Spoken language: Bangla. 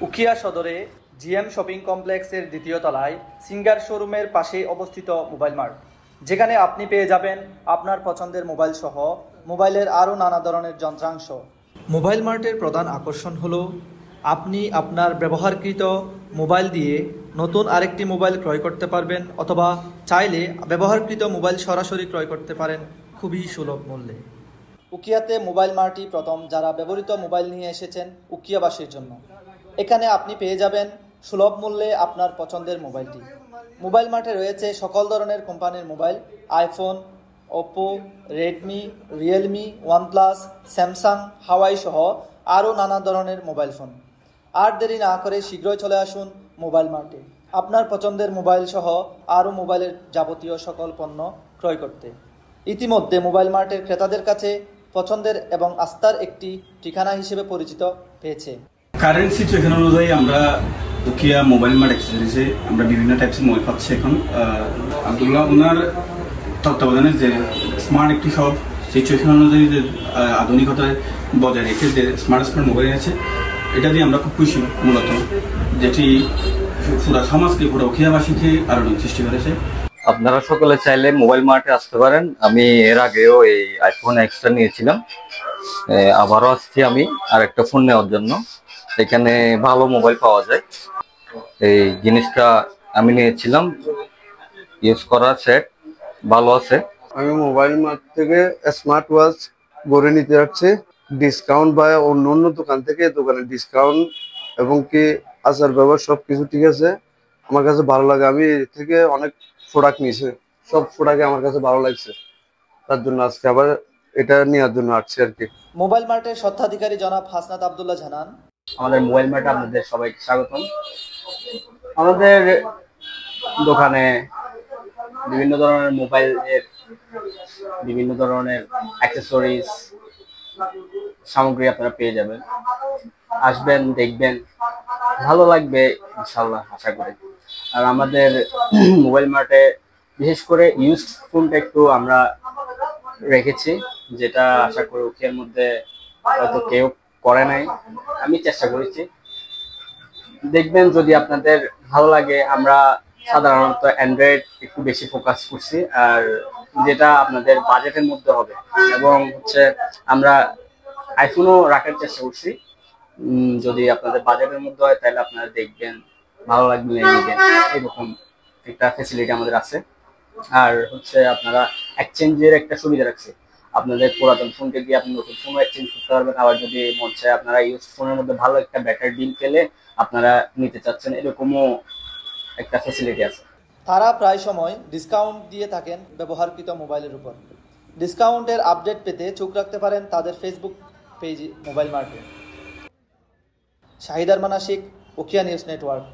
উখিয়া সদরে জিএম শপিং কমপ্লেক্সের দ্বিতীয় তলায় সিঙ্গার শোরুমের পাশে অবস্থিত মোবাইল মার্ট, যেখানে আপনি পেয়ে যাবেন আপনার পছন্দের মোবাইল সহ মোবাইলের আরও নানা ধরনের যন্ত্রাংশ। মোবাইল মার্টের প্রধান আকর্ষণ হলো আপনি আপনার ব্যবহারকৃত মোবাইল দিয়ে নতুন আরেকটি মোবাইল ক্রয় করতে পারবেন, অথবা চাইলে ব্যবহারকৃত মোবাইল সরাসরি ক্রয় করতে পারেন খুবই সুলভ মূল্যে। উখিয়াতে মোবাইল মার্টই প্রথম যারা ব্যবহৃত মোবাইল নিয়ে এসেছেন উখিয়াবাসীর জন্য। এখানে আপনি পেয়ে যাবেন সুলভ মূল্যে আপনার পছন্দের মোবাইলটি। মোবাইল মার্টে রয়েছে সকল ধরনের কোম্পানির mobile, iPhone, Oppo, Redmi, Realme, OnePlus, Samsung, Huawei সহ আরও নানা ধরনের মোবাইল ফোন। আর দেরি না করে শীঘ্রই চলে আসুন মোবাইল মার্টে আপনার পছন্দের মোবাইল সহ আরও মোবাইলের যাবতীয় সকল পণ্য ক্রয় করতে। ইতিমধ্যে মোবাইল মার্টের ক্রেতাদের কাছে পছন্দের এবং আস্থার একটি ঠিকানা হিসেবে পরিচিত পেয়েছে। কারেন্ট সিচুয়েশন অনুযায়ী আমরা উখিয়া মোবাইল মার্ট অ্যাক্সেসরিজে আমরা বিভিন্ন টাইপসের মোবাইল পাচ্ছি। এখন আব্দুল্লাহ ওনার তত্ত্বাবধানে যে স্মার্ট একটি সব সিচুয়েশন অনুযায়ী যে আধুনিকতায় বজায় রেখে যে স্মার্ট মোবাইল আছে, এটা দিয়ে আমরা খুব খুশি মূলত, যেটি পুরো সমাজকে, পুরো উখিয়াবাসীকে আলোড়ন সৃষ্টি করেছে। আপনারা সকলে চাইলে মোবাইল মার্টে আসতে পারেন। আমি এর আগেও এই আইফোন এক্সটা নিয়েছিলাম, আবারও আসছি আমি আর একটা ফোন নেওয়ার জন্য। এখানে ভালো মোবাইল পাওয়া যায়। এই জিনিসটা আমি নিয়েছিলাম, ইউজ করার সেট ভালো আছে। আমি মোবাইল মার্ট থেকে স্মার্ট ওয়াচ গড়ে নিতে যাচ্ছি। ডিসকাউন্ট বা অন্য দোকান থেকে দোকানে ডিসকাউন্ট এবং কি আচার ব্যবহার সবকিছু ঠিক আছে, আমার কাছে ভালো লাগে। আমি এর থেকে অনেক প্রোডাক্ট নিয়েছি, সব প্রোডাক্ট আমার কাছে ভালো লাগছে, তার জন্য আজকে আবার এটা নেওয়ার জন্য আসছি আর কি। মোবাইল মার্টের স্বত্বাধিকারী জনাব হাসনাত আব্দুল্লাহ জানান, আমাদের মোবাইল মার্টে আপনাদের সবাইকে স্বাগতম। আমাদের দোকানে বিভিন্ন ধরনের মোবাইলের বিভিন্ন ধরনের অ্যাক্সেসরিজ সামগ্রী আপনারা পেয়ে যাবেন। আসবেন, দেখবেন, ভালো লাগবে ইনশাআল্লাহ আশা করি। আর আমাদের মোবাইল মার্টে বিশেষ করে ইউজড ফোনটা একটু আমরা রেখেছি, যেটা আশা করি উখিয়ার মধ্যে হয়তো কেউ করে নাই, আমি চেষ্টা করেছি। দেখবেন যদি আপনাদের ভালো লাগে। আমরা সাধারণত অ্যান্ড্রয়েড একটু বেশি ফোকাস করছি, আর যেটা আপনাদের বাজেটের মধ্যে হবে, এবং হচ্ছে আমরা আইফোনও রাখার চেষ্টা করছি। যদি আপনাদের বাজেটের মধ্যে হয় তাহলে আপনারা দেখবেন, ভালো লাগবে, নেবেন, এরকম একটা ফ্যাসিলিটি আমাদের আছে। আর হচ্ছে আপনারা এক্সচেঞ্জের একটা সুবিধা রাখছে, আপনাদের পুরাতন ফোনকে দিয়ে আপনি নতুন ফোনও এক্সচেঞ্জ করতে পারবেন। আবার যদি মন চায় আপনারা ইউজ ফোনের মধ্যে ভালো একটা ব্যাটারি ডিল পেলে আপনারা নিতে চাচ্ছেন, এরকমও একটা ফ্যাসিলিটি আছে। তারা প্রায় সময় ডিসকাউন্ট দিয়ে থাকেন ব্যবহারকৃত মোবাইলের উপর। ডিসকাউন্টের আপডেট পেতে চোখ রাখতে পারেন তাদের ফেসবুক পেজ মোবাইল মার্টে। Shahid Arman Ashik, Ukhia news network.